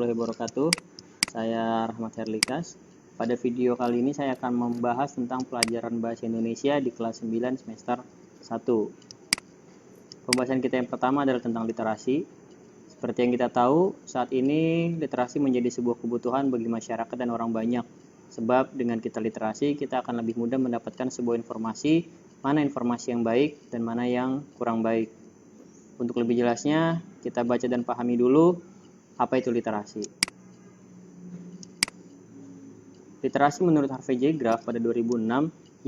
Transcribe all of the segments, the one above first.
warahmatullahi wabarakatuh. Saya Rahmat Herlikas. Pada video kali ini saya akan membahas tentang pelajaran Bahasa Indonesia di kelas 9 semester 1. Pembahasan kita yang pertama adalah tentang literasi. Seperti yang kita tahu, saat ini literasi menjadi sebuah kebutuhan bagi masyarakat dan orang banyak. Sebab dengan kita literasi, kita akan lebih mudah mendapatkan sebuah informasi, mana informasi yang baik dan mana yang kurang baik. Untuk lebih jelasnya, kita baca dan pahami dulu apa itu literasi. Literasi menurut Harvey J. Graff pada 2006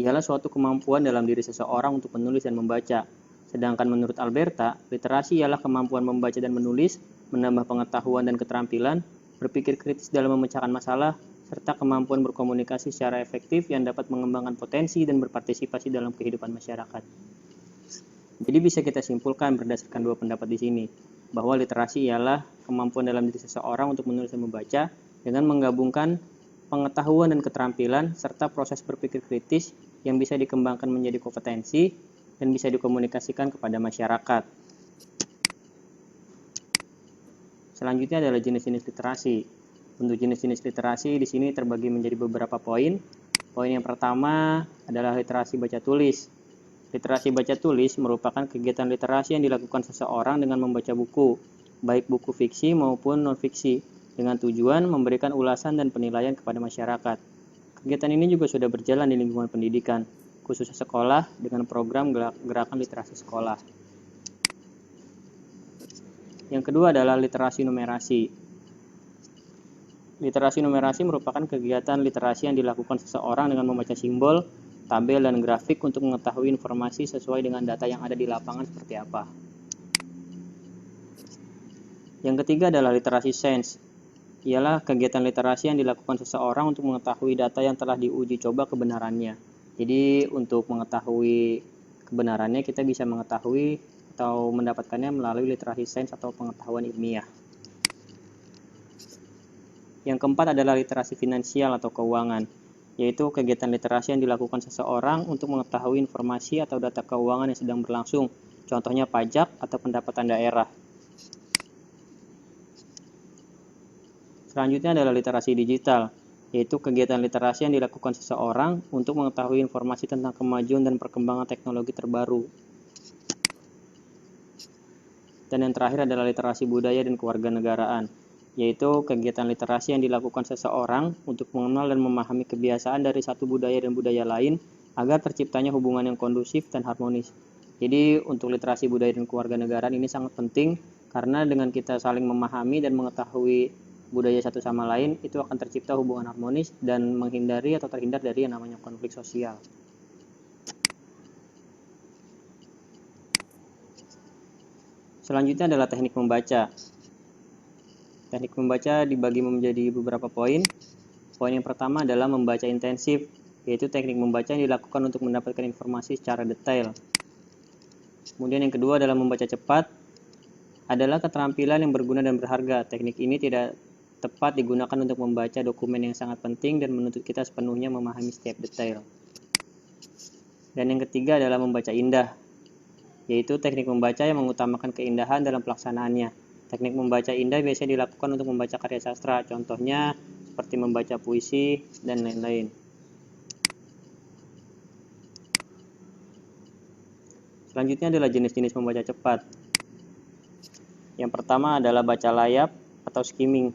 ialah suatu kemampuan dalam diri seseorang untuk menulis dan membaca. Sedangkan menurut Alberta, literasi ialah kemampuan membaca dan menulis, menambah pengetahuan dan keterampilan, berpikir kritis dalam memecahkan masalah, serta kemampuan berkomunikasi secara efektif yang dapat mengembangkan potensi dan berpartisipasi dalam kehidupan masyarakat. Jadi bisa kita simpulkan berdasarkan dua pendapat di sini, bahwa literasi ialah kemampuan dalam diri seseorang untuk menulis dan membaca dengan menggabungkan pengetahuan dan keterampilan serta proses berpikir kritis yang bisa dikembangkan menjadi kompetensi dan bisa dikomunikasikan kepada masyarakat. Selanjutnya adalah jenis-jenis literasi. Untuk jenis-jenis literasi di sini terbagi menjadi beberapa poin. Poin yang pertama adalah literasi baca tulis. Literasi baca tulis merupakan kegiatan literasi yang dilakukan seseorang dengan membaca buku, baik buku fiksi maupun non-fiksi, dengan tujuan memberikan ulasan dan penilaian kepada masyarakat. Kegiatan ini juga sudah berjalan di lingkungan pendidikan, khususnya sekolah dengan program gerakan literasi sekolah. Yang kedua adalah literasi numerasi. Literasi numerasi merupakan kegiatan literasi yang dilakukan seseorang dengan membaca simbol, tabel, dan grafik untuk mengetahui informasi sesuai dengan data yang ada di lapangan seperti apa. Yang ketiga adalah literasi sains. Ialah kegiatan literasi yang dilakukan seseorang untuk mengetahui data yang telah diuji coba kebenarannya. Jadi untuk mengetahui kebenarannya kita bisa mengetahui atau mendapatkannya melalui literasi sains atau pengetahuan ilmiah. Yang keempat adalah literasi finansial atau keuangan, yaitu kegiatan literasi yang dilakukan seseorang untuk mengetahui informasi atau data keuangan yang sedang berlangsung, contohnya pajak atau pendapatan daerah. Selanjutnya adalah literasi digital, yaitu kegiatan literasi yang dilakukan seseorang untuk mengetahui informasi tentang kemajuan dan perkembangan teknologi terbaru. Dan yang terakhir adalah literasi budaya dan kewarganegaraan, yaitu kegiatan literasi yang dilakukan seseorang untuk mengenal dan memahami kebiasaan dari satu budaya dan budaya lain agar terciptanya hubungan yang kondusif dan harmonis. Jadi untuk literasi budaya dan kewarganegaraan ini sangat penting karena dengan kita saling memahami dan mengetahui budaya satu sama lain itu akan tercipta hubungan harmonis dan menghindari atau terhindar dari yang namanya konflik sosial. Selanjutnya adalah teknik membaca. Teknik membaca dibagi menjadi beberapa poin. Poin yang pertama adalah membaca intensif, yaitu teknik membaca yang dilakukan untuk mendapatkan informasi secara detail. Kemudian yang kedua adalah membaca cepat, adalah keterampilan yang berguna dan berharga. Teknik ini tidak tepat digunakan untuk membaca dokumen yang sangat penting dan menuntut kita sepenuhnya memahami setiap detail. Dan yang ketiga adalah membaca indah, yaitu teknik membaca yang mengutamakan keindahan dalam pelaksanaannya. Teknik membaca indah biasanya dilakukan untuk membaca karya sastra, contohnya seperti membaca puisi dan lain-lain. Selanjutnya adalah jenis-jenis membaca cepat. Yang pertama adalah baca layap atau skimming.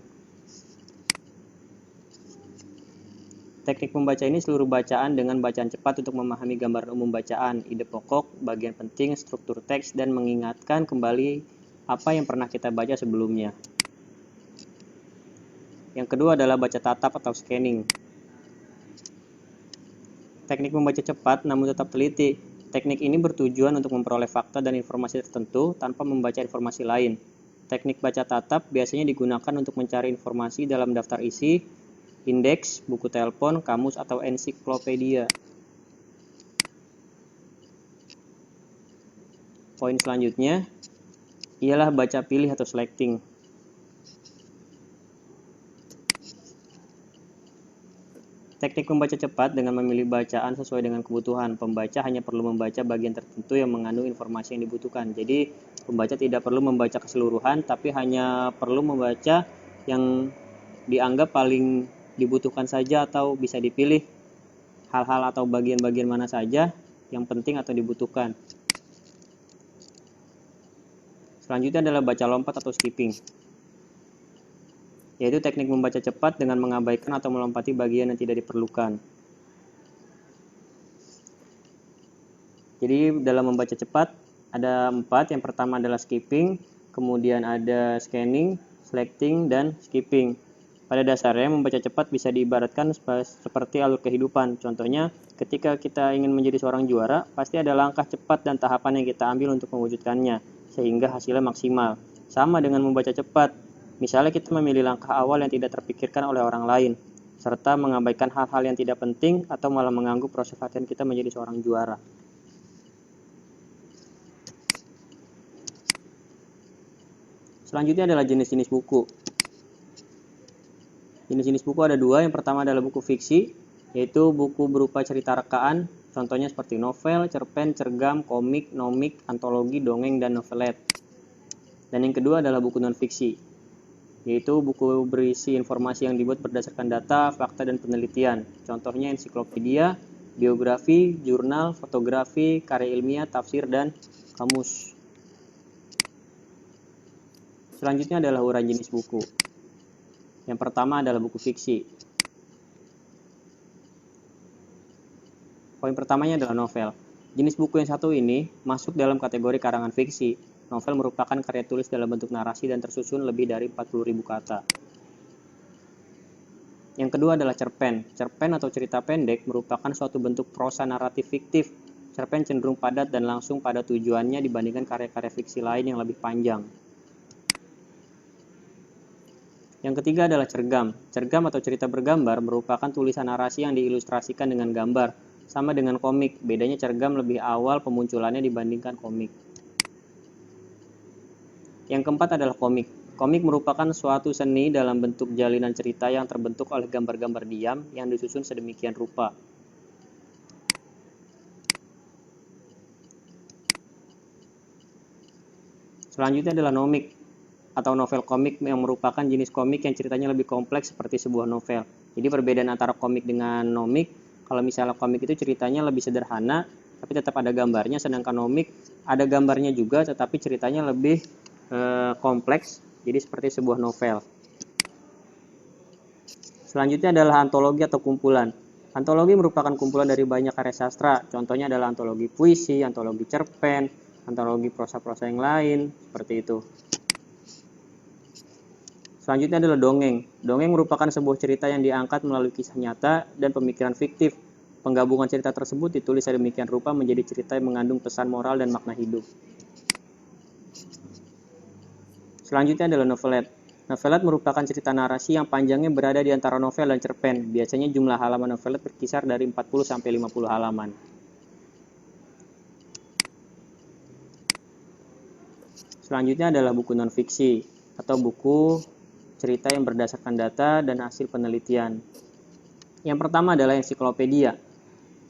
Teknik membaca ini seluruh bacaan dengan bacaan cepat untuk memahami gambaran umum bacaan, ide pokok, bagian penting, struktur teks, dan mengingatkan kembali apa yang pernah kita baca sebelumnya. Yang kedua adalah baca tatap atau scanning. Teknik membaca cepat namun tetap teliti. Teknik ini bertujuan untuk memperoleh fakta dan informasi tertentu tanpa membaca informasi lain. Teknik baca tatap biasanya digunakan untuk mencari informasi dalam daftar isi, indeks, buku telepon, kamus, atau ensiklopedia. Poin selanjutnya ialah baca pilih atau selecting. Teknik membaca cepat dengan memilih bacaan sesuai dengan kebutuhan. Pembaca hanya perlu membaca bagian tertentu yang mengandung informasi yang dibutuhkan. Jadi, pembaca tidak perlu membaca keseluruhan, tapi hanya perlu membaca yang dianggap paling dibutuhkan saja atau bisa dipilih hal-hal atau bagian-bagian mana saja yang penting atau dibutuhkan. Selanjutnya adalah baca lompat atau skipping, yaitu teknik membaca cepat dengan mengabaikan atau melompati bagian yang tidak diperlukan. Jadi dalam membaca cepat ada 4. Yang pertama adalah skipping, kemudian ada scanning, selecting, dan skipping. Pada dasarnya membaca cepat bisa diibaratkan seperti alur kehidupan. Contohnya ketika kita ingin menjadi seorang juara, pasti ada langkah cepat dan tahapan yang kita ambil untuk mewujudkannya, sehingga hasilnya maksimal. Sama dengan membaca cepat, misalnya kita memilih langkah awal yang tidak terpikirkan oleh orang lain, serta mengabaikan hal-hal yang tidak penting atau malah mengganggu proses latihan kita menjadi seorang juara. Selanjutnya adalah jenis-jenis buku. Jenis-jenis buku ada 2. Yang pertama adalah buku fiksi, yaitu buku berupa cerita rekaan, contohnya seperti novel, cerpen, cergam, komik, nomik, antologi, dongeng, dan novelet. Dan yang kedua adalah buku non-fiksi, yaitu buku berisi informasi yang dibuat berdasarkan data, fakta, dan penelitian. Contohnya ensiklopedia, biografi, jurnal, fotografi, karya ilmiah, tafsir, dan kamus. Selanjutnya adalah uraian jenis buku. Yang pertama adalah buku fiksi. Poin pertamanya adalah novel. Jenis buku yang satu ini masuk dalam kategori karangan fiksi. Novel merupakan karya tulis dalam bentuk narasi dan tersusun lebih dari 40.000 kata. Yang kedua adalah cerpen. Cerpen atau cerita pendek merupakan suatu bentuk prosa naratif fiktif. Cerpen cenderung padat dan langsung pada tujuannya dibandingkan karya-karya fiksi lain yang lebih panjang. Yang ketiga adalah cergam. Cergam atau cerita bergambar merupakan tulisan narasi yang diilustrasikan dengan gambar. Sama dengan komik, bedanya cergam lebih awal pemunculannya dibandingkan komik. Yang keempat adalah komik. Komik merupakan suatu seni dalam bentuk jalinan cerita yang terbentuk oleh gambar-gambar diam yang disusun sedemikian rupa. Selanjutnya adalah nomik atau novel komik yang merupakan jenis komik yang ceritanya lebih kompleks seperti sebuah novel. Jadi perbedaan antara komik dengan nomik, kalau misalnya komik itu ceritanya lebih sederhana, tapi tetap ada gambarnya, sedangkan nomik ada gambarnya juga, tetapi ceritanya lebih kompleks, jadi seperti sebuah novel. Selanjutnya adalah antologi atau kumpulan. Antologi merupakan kumpulan dari banyak karya sastra, contohnya adalah antologi puisi, antologi cerpen, antologi prosa-prosa yang lain, seperti itu. Selanjutnya adalah dongeng. Dongeng merupakan sebuah cerita yang diangkat melalui kisah nyata dan pemikiran fiktif. Penggabungan cerita tersebut ditulis sedemikian rupa menjadi cerita yang mengandung pesan moral dan makna hidup. Selanjutnya adalah novelet. Novelet merupakan cerita narasi yang panjangnya berada di antara novel dan cerpen. Biasanya jumlah halaman novelet berkisar dari 40-50 halaman. Selanjutnya adalah buku non-fiksi atau buku cerita yang berdasarkan data dan hasil penelitian. Yang pertama adalah ensiklopedia,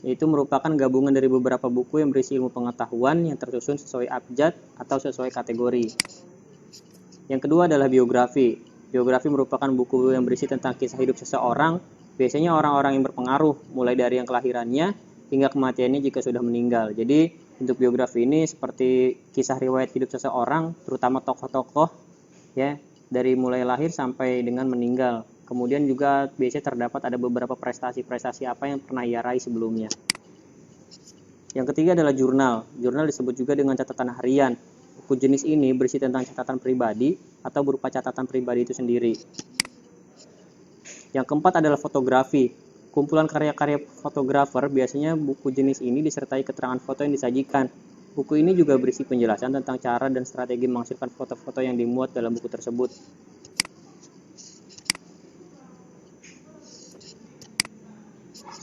yaitu merupakan gabungan dari beberapa buku yang berisi ilmu pengetahuan yang tersusun sesuai abjad atau sesuai kategori. Yang kedua adalah biografi. Biografi merupakan buku yang berisi tentang kisah hidup seseorang, biasanya orang-orang yang berpengaruh, mulai dari yang kelahirannya hingga kematiannya jika sudah meninggal. Jadi untuk biografi ini seperti kisah riwayat hidup seseorang, terutama tokoh-tokoh, ya, dari mulai lahir sampai dengan meninggal. Kemudian juga biasanya terdapat ada beberapa prestasi-prestasi apa yang pernah ia raih sebelumnya. Yang ketiga adalah jurnal. Jurnal disebut juga dengan catatan harian. Buku jenis ini berisi tentang catatan pribadi atau berupa catatan pribadi itu sendiri. Yang keempat adalah fotografi. Kumpulan karya-karya fotografer, biasanya buku jenis ini disertai keterangan foto yang disajikan. Buku ini juga berisi penjelasan tentang cara dan strategi menghasilkan foto-foto yang dimuat dalam buku tersebut.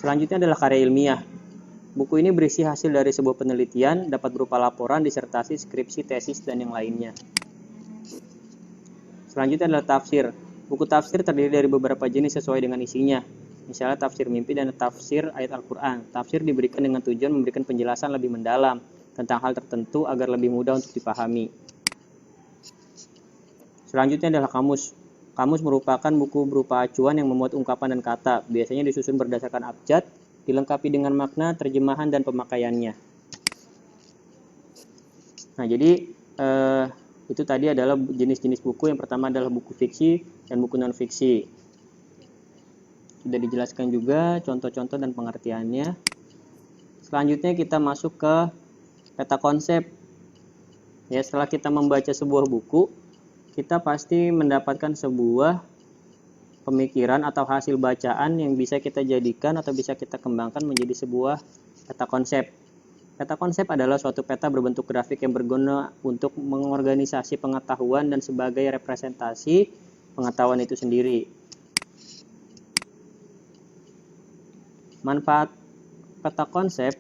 Selanjutnya adalah karya ilmiah. Buku ini berisi hasil dari sebuah penelitian, dapat berupa laporan, disertasi, skripsi, tesis, dan yang lainnya. Selanjutnya adalah tafsir. Buku tafsir terdiri dari beberapa jenis sesuai dengan isinya. Misalnya tafsir mimpi dan tafsir ayat Al-Quran. Tafsir diberikan dengan tujuan memberikan penjelasan lebih mendalam tentang hal tertentu agar lebih mudah untuk dipahami. Selanjutnya adalah kamus. Kamus merupakan buku berupa acuan yang memuat ungkapan dan kata, biasanya disusun berdasarkan abjad, dilengkapi dengan makna, terjemahan, dan pemakaiannya. Nah, jadi itu tadi adalah jenis-jenis buku. Yang pertama adalah buku fiksi dan buku non-fiksi. Sudah dijelaskan juga contoh-contoh dan pengertiannya. Selanjutnya kita masuk ke peta konsep. Ya, setelah kita membaca sebuah buku, kita pasti mendapatkan sebuah pemikiran atau hasil bacaan yang bisa kita jadikan atau bisa kita kembangkan menjadi sebuah peta konsep. Peta konsep adalah suatu peta berbentuk grafik yang berguna untuk mengorganisasi pengetahuan dan sebagai representasi pengetahuan itu sendiri. Manfaat peta konsep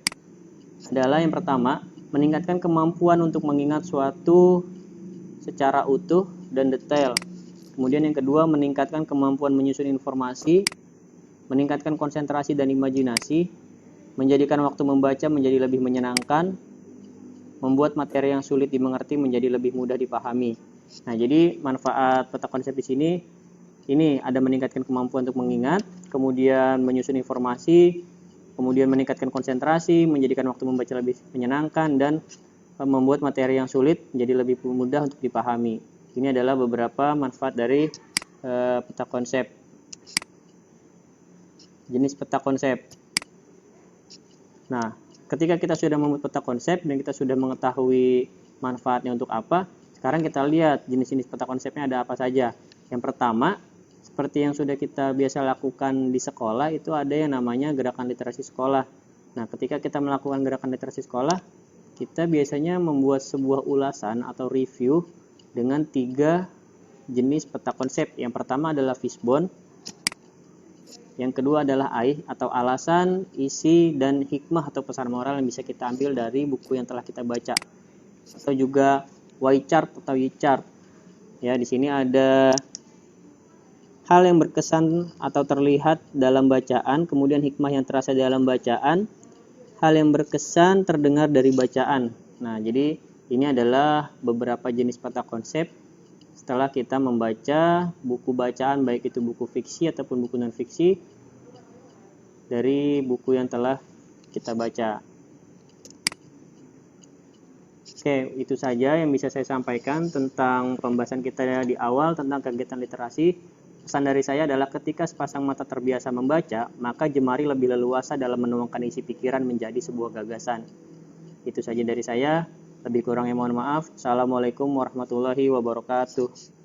adalah yang pertama, meningkatkan kemampuan untuk mengingat suatu secara utuh dan detail. Kemudian yang kedua, meningkatkan kemampuan menyusun informasi, meningkatkan konsentrasi dan imajinasi, menjadikan waktu membaca menjadi lebih menyenangkan, membuat materi yang sulit dimengerti menjadi lebih mudah dipahami. Nah, jadi manfaat peta konsep di sini ini ada meningkatkan kemampuan untuk mengingat, kemudian menyusun informasi, kemudian meningkatkan konsentrasi, menjadikan waktu membaca lebih menyenangkan, dan membuat materi yang sulit menjadi lebih mudah untuk dipahami. Ini adalah beberapa manfaat dari peta konsep. Jenis peta konsep. Nah, ketika kita sudah membuat peta konsep dan kita sudah mengetahui manfaatnya untuk apa, sekarang kita lihat jenis-jenis peta konsepnya ada apa saja. Yang pertama, seperti yang sudah kita biasa lakukan di sekolah, itu ada yang namanya gerakan literasi sekolah. Nah, ketika kita melakukan gerakan literasi sekolah, kita biasanya membuat sebuah ulasan atau review dengan 3 jenis peta konsep. Yang pertama adalah fishbone, yang kedua adalah atau alasan, isi, dan hikmah atau pesan moral yang bisa kita ambil dari buku yang telah kita baca. Atau juga Y chart atau Y chart. Ya, di sini ada hal yang berkesan atau terlihat dalam bacaan, kemudian hikmah yang terasa dalam bacaan, hal yang berkesan terdengar dari bacaan. Nah, jadi ini adalah beberapa jenis peta konsep setelah kita membaca buku bacaan, baik itu buku fiksi ataupun buku non-fiksi, dari buku yang telah kita baca. Oke, itu saja yang bisa saya sampaikan tentang pembahasan kita di awal tentang kegiatan literasi. Pesan dari saya adalah ketika sepasang mata terbiasa membaca, maka jemari lebih leluasa dalam menuangkan isi pikiran menjadi sebuah gagasan. Itu saja dari saya. Lebih kurangnya mohon maaf. Assalamualaikum warahmatullahi wabarakatuh.